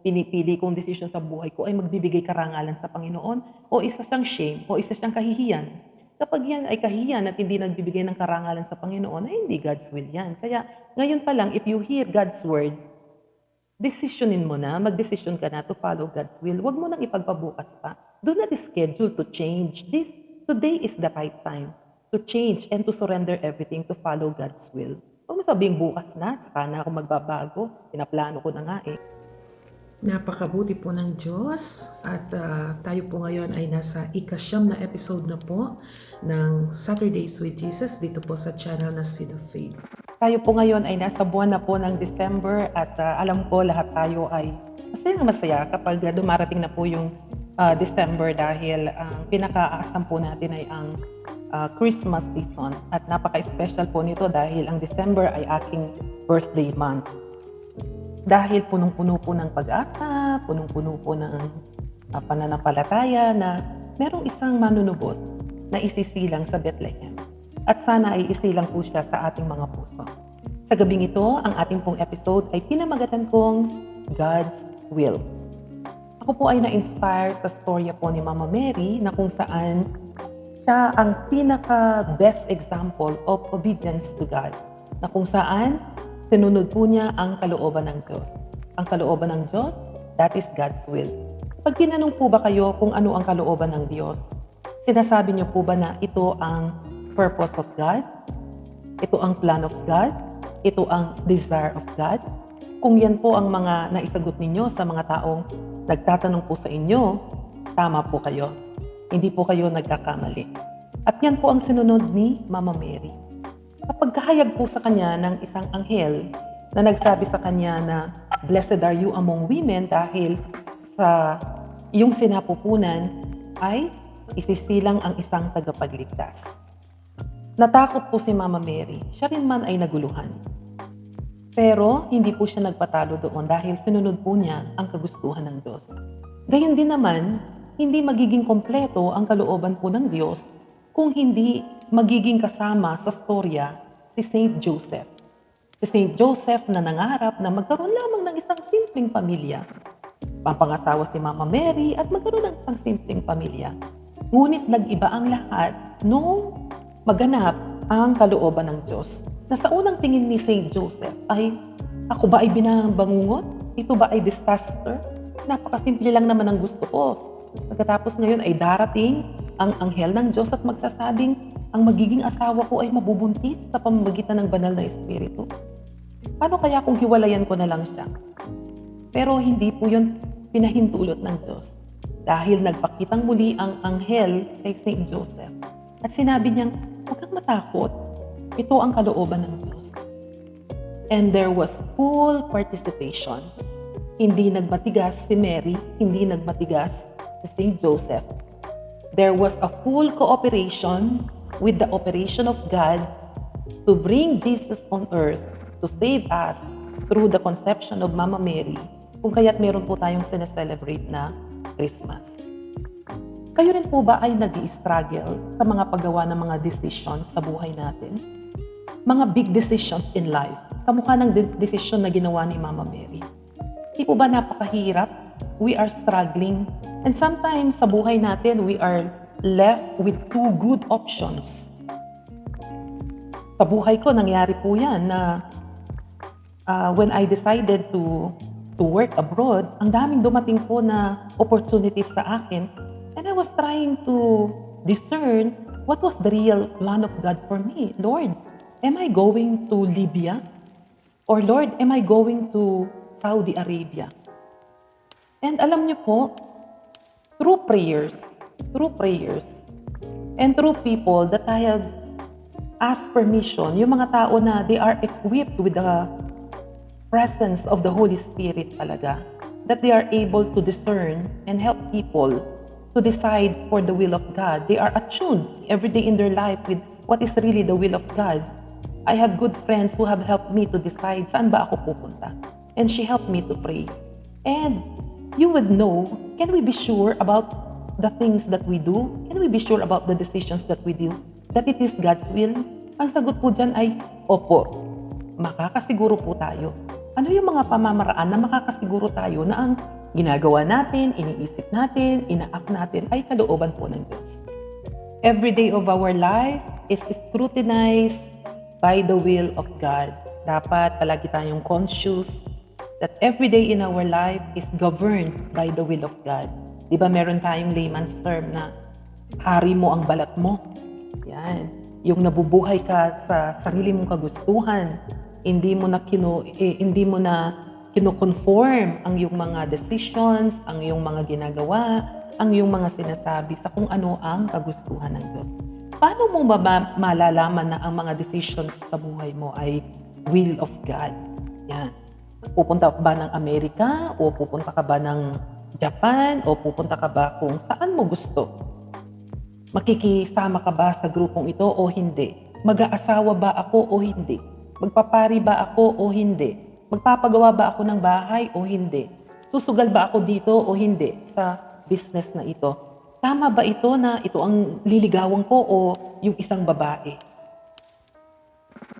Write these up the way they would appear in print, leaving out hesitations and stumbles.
pinipili kong desisyon sa buhay ko ay magbibigay karangalan sa Panginoon o isa siyang shame o isa siyang kahihiyan. Kapag yan ay kahihiyan at hindi nagbibigay ng karangalan sa Panginoon, ay hindi God's will yan. Kaya ngayon pa lang, if you hear God's word, desisyonin mo na, magdesisyon ka na to follow God's will. Huwag mo nang ipagpabukas pa. Do not schedule to change. Today is the right time to change and to surrender everything to follow God's will. Huwag mo sabihing bukas na, saka na ako magbabago. Pinaplano ko na nga eh. Napakabuti po ng Diyos at tayo po ngayon ay nasa ika-9 na episode na po ng Saturdays with Jesus dito po sa channel na Seed of Faith. Tayo po ngayon ay nasa buwan na po ng December at alam ko lahat tayo ay masaya kapag dumarating na po yung December dahil ang pinaka-aasam po natin ay ang Christmas season at napaka-special po nito dahil ang December ay aking birthday month. Dahil punong-puno po ng pag-asa, punong-puno po ng pananampalataya na merong isang manunubos na isisilang sa Bethlehem. At sana ay isilang po siya sa ating mga puso. Sa gabing ito, ang ating pong episode ay pinamagatan kong God's Will. Ako po ay na-inspire sa storya po ni Mama Mary na kung saan siya ang pinaka-best example of obedience to God. Na kung saan sinunod po niya ang kalooban ng Diyos. Ang kalooban ng Diyos, that is God's will. Pag tinanong po ba kayo kung ano ang kalooban ng Diyos, sinasabi niyo po ba na ito ang purpose of God? Ito ang plan of God? Ito ang desire of God? Kung yan po ang mga naisagot ninyo sa mga taong nagtatanong po sa inyo, tama po kayo. Hindi po kayo nagkakamali. At yan po ang sinunod ni Mama Mary. Sa pagkahayag po sa kanya ng isang anghel na nagsabi sa kanya na blessed are you among women dahil sa iyong sinapupunan ay isisilang ang isang tagapagligtas. Natakot po si Mama Mary. Siya rin man ay naguluhan. Pero hindi po siya nagpatalo doon dahil sinunod po niya ang kagustuhan ng Diyos. Gayon din naman, hindi magiging kompleto ang kalooban po ng Diyos kung hindi magiging kasama sa storya si Saint Joseph. Si Saint Joseph na nangarap na magkaroon lamang ng isang simpleng pamilya. Pampangasawa si Mama Mary at magkaroon ng isang simpleng pamilya. Ngunit nag-iba ang lahat nung maganap ang kalooban ng Diyos. Na sa unang tingin ni Saint Joseph ay, ako ba ay binabangungot? Ito ba ay disaster? Napakasimple lang naman ang gusto ko. Pagkatapos ngayon ay darating ang anghel ng Diyos at magsasabing ang magiging asawa ko ay mabubuntis sa pamamagitan ng banal na espiritu. Paano kaya kung hiwalayan ko na lang siya? Pero hindi po yun pinahintulot ng Diyos. Dahil nagpakitang muli ang anghel kay Saint Joseph. At sinabi niyang, huwag kang matakot. Ito ang kalooban ng Diyos. And there was full participation. Hindi nagmatigas si Mary, hindi nagmatigas si Saint Joseph. There was a full cooperation with the operation of God to bring Jesus on earth to save us through the conception of Mama Mary, kung kaya't meron po tayong sineselebrate na Christmas. Kayo rin po ba ay nag-i-struggle sa mga paggawa ng mga decisions sa buhay natin? Mga big decisions in life, kamukha ng decision na ginawa ni Mama Mary. Di po ba napakahirap? We are struggling. And sometimes sa buhay natin, we are left with two good options. Sa buhay ko, nangyari po yan na when I decided to work abroad, ang daming dumating po na opportunities sa akin. And I was trying to discern what was the real plan of God for me. Lord, am I going to Libya? Or Lord, am I going to Saudi Arabia? And alam niyo po, through prayers, and through people that I have asked permission, yung mga tao na they are equipped with the presence of the Holy Spirit talaga, that they are able to discern and help people to decide for the will of God. They are attuned every day in their life with what is really the will of God. I have good friends who have helped me to decide saan ba ako pupunta. And she helped me to pray. And you would know, can we be sure about the things that we do? Can we be sure about the decisions that we do? That it is God's will? Ang sagot po dyan ay, opo. Makakasiguro po tayo. Ano yung mga pamamaraan na makakasiguro tayo na ang ginagawa natin, iniisip natin, ina-act natin ay kalooban po ng Diyos. Every day of our life is scrutinized by the will of God. Dapat palagi tayong conscious that every day in our life is governed by the will of God. Di ba meron tayong layman's term na hari mo ang balat mo? Yan. Yung nabubuhay ka sa sarili mong kagustuhan, hindi mo na kino-conform ang iyong mga decisions, ang iyong mga ginagawa, ang iyong mga sinasabi sa kung ano ang kagustuhan ng Diyos. Paano mo malalaman na ang mga decisions sa buhay mo ay will of God? Yan. Pupunta ka ba ng Amerika o pupunta ka ba ng Japan o pupunta ka ba kung saan mo gusto? Makikisama ka ba sa grupong ito o hindi? Mag-aasawa ba ako o hindi? Magpapari ba ako o hindi? Magpapagawa ba ako ng bahay o hindi? Susugal ba ako dito o hindi sa business na ito? Tama ba ito na ito ang liligawan ko o yung isang babae?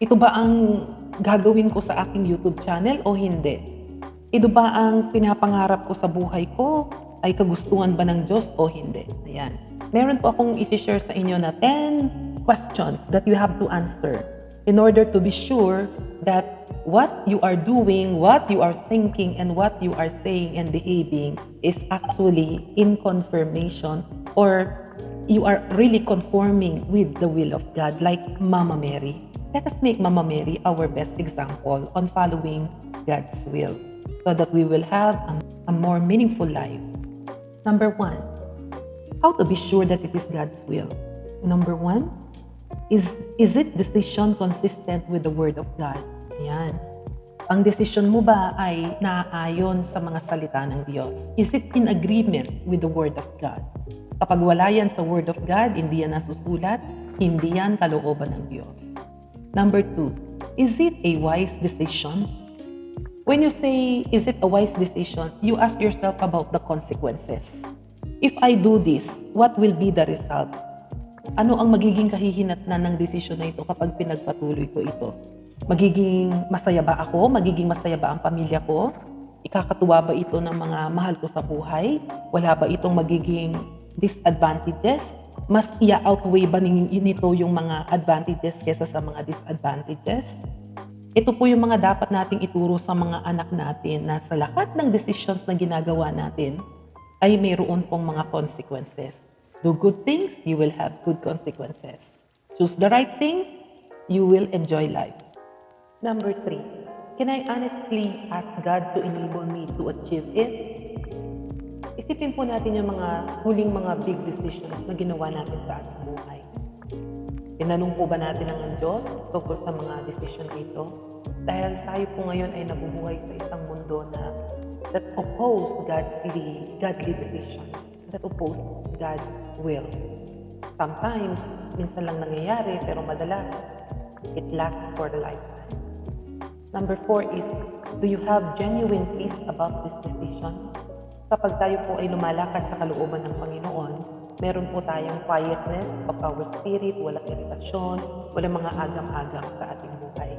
Ito ba ang gagawin ko sa aking YouTube channel o hindi? Ito ba ang pinapangarap ko sa buhay ko? Ay kagustuhan ba ng Diyos o hindi? Ayan. Meron po akong i-share sa inyo na 10 questions that you have to answer in order to be sure that what you are doing, what you are thinking, and what you are saying and behaving is actually in confirmation or you are really conforming with the will of God like Mama Mary. Let us make Mama Mary our best example on following God's will so that we will have a more meaningful life. Number 1, how to be sure that it is God's will? Number 1, is it decision consistent with the Word of God? Ayan. Ang decision mo ba ay naaayon sa mga salita ng Diyos? Is it in agreement with the Word of God? Kapag wala yan sa Word of God, hindi yan nasusulat, hindi yan kalooban ng Diyos. Number 2, is it a wise decision? When you say, is it a wise decision, you ask yourself about the consequences. If I do this, what will be the result? Ano ang magiging kahihinatnan ng desisyon na ito kapag pinagpatuloy ko ito? Magiging masaya ba ako? Magiging masaya ba ang pamilya ko? Ikakatuwa ba ito ng mga mahal ko sa buhay? Wala ba itong magiging disadvantages? Mas ia-outweigh ba nito yung mga advantages kesa sa mga disadvantages? Ito po yung mga dapat nating ituro sa mga anak natin na sa lahat ng decisions na ginagawa natin ay mayroon pong mga consequences. Do good things, you will have good consequences. Choose the right thing, you will enjoy life. Number 3, can I honestly ask God to enable me to achieve it? Isipin po natin yung mga huling mga big decisions na ginawa natin sa ating buhay. Tinanong po ba natin ang Diyos tungkol sa mga decision ito? Dahil tayo po ngayon ay nabubuhay sa isang mundo na that oppose godly decisions, that oppose God's will. Sometimes, minsan lang nangyayari, pero madalas, it lasts for the lifetime. Number 4 is, do you have genuine peace about this decision? Kapag tayo po ay lumalakad sa kalooban ng Panginoon, meron po tayong quietness of our spirit, walang iritasyon, walang mga agam-agam sa ating buhay.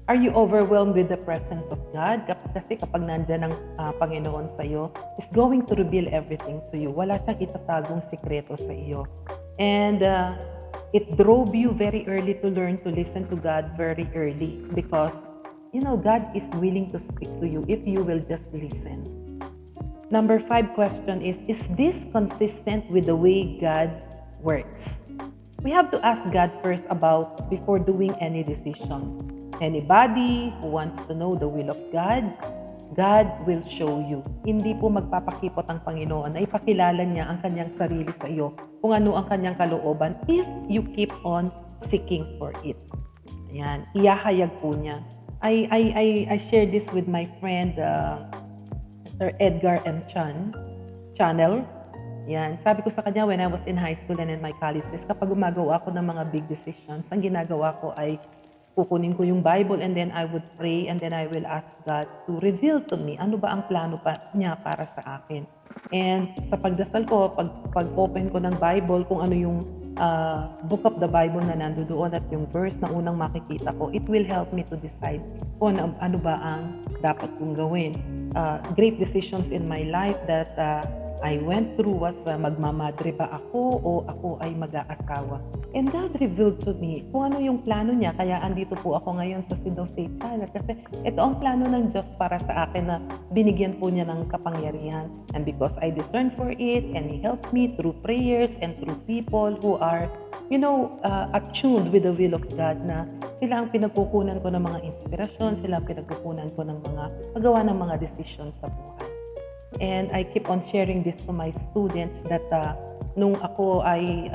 Are you overwhelmed with the presence of God? Kasi kapag nandyan ang Panginoon sa iyo, is going to reveal everything to you. Wala siyang itatagong sikreto sa iyo. And it drove you very early to learn to listen to God very early because, God is willing to speak to you if you will just listen. Number 5 question is this consistent with the way God works? We have to ask God first about before doing any decision. Anybody who wants to know the will of God, God will show you. Hindi po magpapakipot ang Panginoon na ipakilala niya ang kanyang sarili sa iyo kung ano ang kanyang kalooban if you keep on seeking for it. Ayan, iyahayag po niya. I shared this with my friend Sir Edgar and Chan channel. Yan. Sabi ko sa kanya when I was in high school and in my college is kapag gumagawa ako ng mga big decisions, ang ginagawa ko ay kukunin ko yung Bible and then I would pray and then I will ask God to reveal to me ano ba ang plano niya para sa akin. And sa pagdasal ko, pag-open ko ng Bible, kung ano yung book of the Bible na nandoon at yung verse na unang makikita ko, it will help me to decide kung ano ba ang dapat kong gawin. Great decisions in my life that I went through was magmamadre ba ako o ako ay mag-aasawa. And God revealed to me kung ano yung plano niya. Kaya andito po ako ngayon sa Seed of Faith Channel kasi ito ang plano ng Diyos para sa akin na binigyan po niya ng kapangyarihan. And because I discerned for it and He helped me through prayers and through people who are, attuned with the will of God, na sila ang pinagkukunan ko ng mga inspirasyon, sila ang pinagkukunan ko ng mga paggawa ng mga decisions sa buhay. And I keep on sharing this to my students that nung ako ay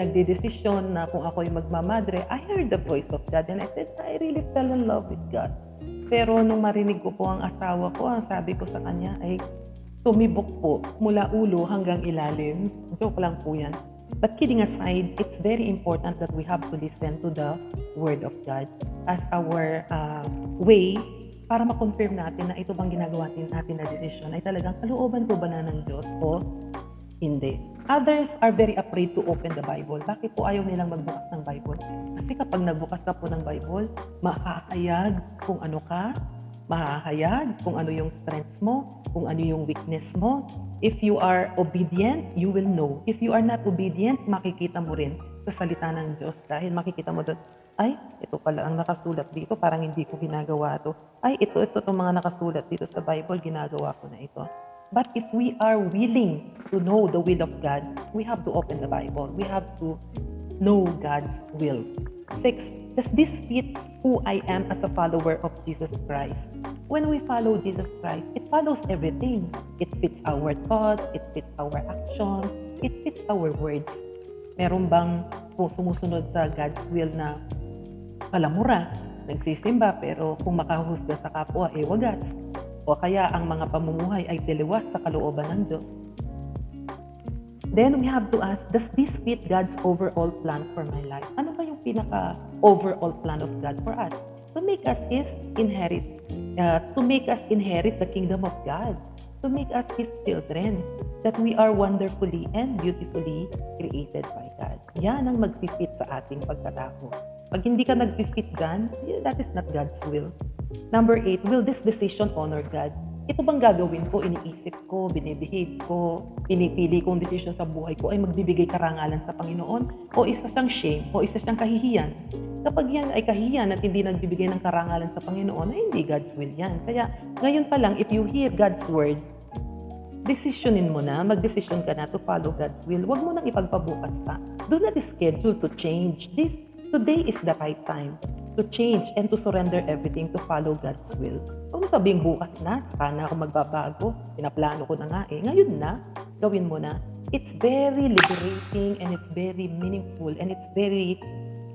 nagdedesisyon na kung ako ay magmamadre, I heard the voice of God and I said, I really fell in love with God. Pero nung marinig ko po ang asawa ko, ang sabi ko sa kanya ay tumibok po mula ulo hanggang ilalim. Joke lang po yan. But kidding aside, it's very important that we have to listen to the Word of God as our way para ma-confirm natin na ito bang ginagawa natin na decision ay talagang kalooban ko ba na ng Diyos o hindi. Others are very afraid to open the Bible. Bakit po ayaw nilang magbukas ng Bible? Kasi kapag nagbukas ka po ng Bible, mahahayag kung ano ka, mahahayag kung ano yung strengths mo, kung ano yung weakness mo. If you are obedient, you will know. If you are not obedient, makikita mo rin sa salita ng Diyos dahil makikita mo doon, ay, ito pala ang nakasulat dito, parang hindi ko ginagawa to. Ay, ito itong mga nakasulat dito sa Bible, ginagawa ko na ito. But if we are willing to know the will of God, we have to open the Bible. We have to know God's will. 6, does this fit who I am as a follower of Jesus Christ? When we follow Jesus Christ, it follows everything. It fits our thoughts, it fits our action, it fits our words. Meron bang sumusunod sa God's will na palamura, nagsisimba pero kung makahusga sa kapwa, wagas? O kaya ang mga pamumuhay ay tiliwas sa kalooban ng Diyos? Then we have to ask, does this fit God's overall plan for my life? Ano ba yung pinaka-overall plan of God for us? To make us inherit the kingdom of God. To make us His children. That we are wonderfully and beautifully created by God. Yan ang mag-fit sa ating pagkatao. Pag hindi ka nag-fit dyan, that is not God's will. Number 8, will this decision honor God? Ito bang gagawin ko, iniisip ko, binibehave ko, pinipili kong desisyon sa buhay ko ay magbibigay karangalan sa Panginoon? O isa siyang shame? O isa siyang kahihiyan? Kapag yan ay kahihiyan at hindi nagbibigay ng karangalan sa Panginoon, ay hindi God's will yan. Kaya ngayon pa lang, if you hear God's word, decisionin mo na, mag-decision ka na to follow God's will. Huwag mo nang ipagpabukas pa. Do not schedule to change. Today is the right time to change and to surrender everything to follow God's will. Huwag mo sabihin bukas na, saka na ako magbabago, pinaplano ko na nga ngayon na, gawin mo na. It's very liberating and it's very meaningful and it's very,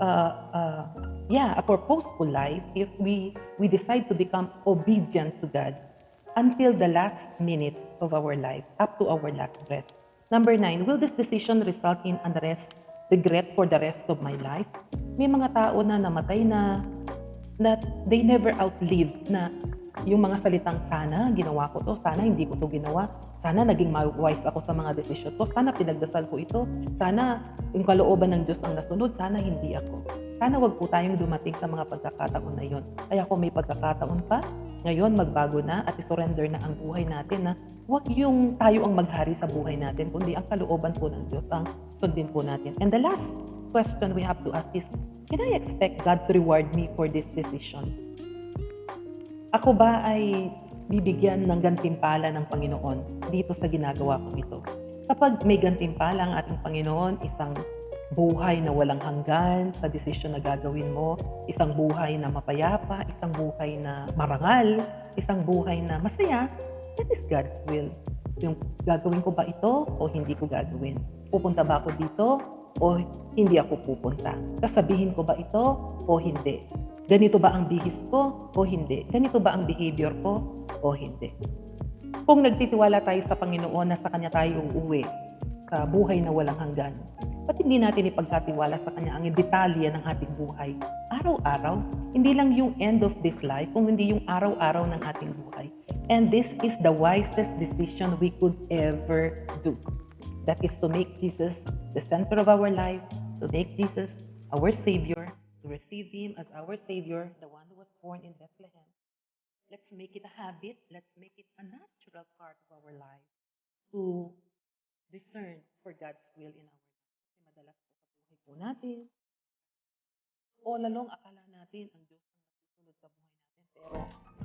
a purposeful life if we decide to become obedient to God until the last minute of our life, up to our last breath. Number 9, will this decision result in regret for the rest of my life? May mga tao na namatay na they never outlive na yung mga salitang sana ginawa ko to, sana hindi ko to ginawa, sana naging wise ako sa mga desisyon ko, sana pinagdasal ko ito, sana yung kalooban ng Diyos ang nasunod, sana hindi ako. Sana wag po tayong dumating sa mga pagkakataon na yon. Kaya kung may pagkakataon pa, ngayon magbago na at isurrender na ang buhay natin na wag yung tayo ang maghari sa buhay natin, kundi ang kalooban po ng Diyos ang sundin po natin. And the last question we have to ask is, can I expect God to reward me for this decision? Ako ba ay bibigyan ng gantimpala ng Panginoon dito sa ginagawa ko ito? Kapag may gantimpala ang ating Panginoon, isang buhay na walang hanggan sa desisyon na gagawin mo, isang buhay na mapayapa, isang buhay na marangal, isang buhay na masaya, that is God's will. Yung gagawin ko ba ito o hindi ko gagawin? Pupunta ba ako dito o hindi ako pupunta? Sasabihin ko ba ito o hindi? Ganito ba ang bihis ko o hindi? Ganito ba ang behavior ko o hindi? Kung nagtitiwala tayo sa Panginoon na sa Kanya tayo uuwi sa buhay na walang hanggan, ba't hindi natin ipagkatiwala sa Kanya ang detalye ng ating buhay? Araw-araw, hindi lang yung end of this life, kung hindi yung araw-araw ng ating buhay. And this is the wisest decision we could ever do. That is to make Jesus the center of our life, to make Jesus our Savior, to receive Him as our Savior, the one who was born in Bethlehem. Let's make it a habit. Let's make it a natural part of our life to discern for God's will in our life. Kasi madalas po sa buhay po natin, all along akala natin ang Diyos ang nasusunod sa buhay natin. Pero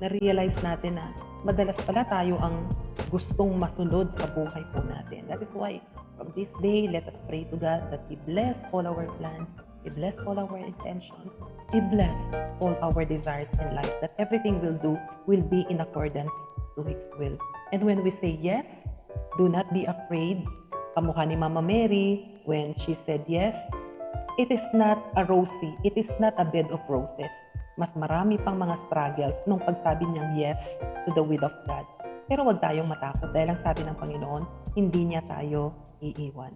na-realize natin na madalas pala tayo ang gustong masunod sa buhay po natin. That is why from this day, let us pray to God that He bless all our plans, He bless all our intentions, He bless all our desires in life, that everything we'll do will be in accordance to His will. And when we say yes, do not be afraid. Kamukha ni Mama Mary, when she said yes, it is not a rosy, it is not a bed of roses. Mas marami pang mga struggles nung pagsabi niyang yes to the will of God. Pero huwag tayong matakot dahil ang sabi ng Panginoon, hindi niya tayo iiwan.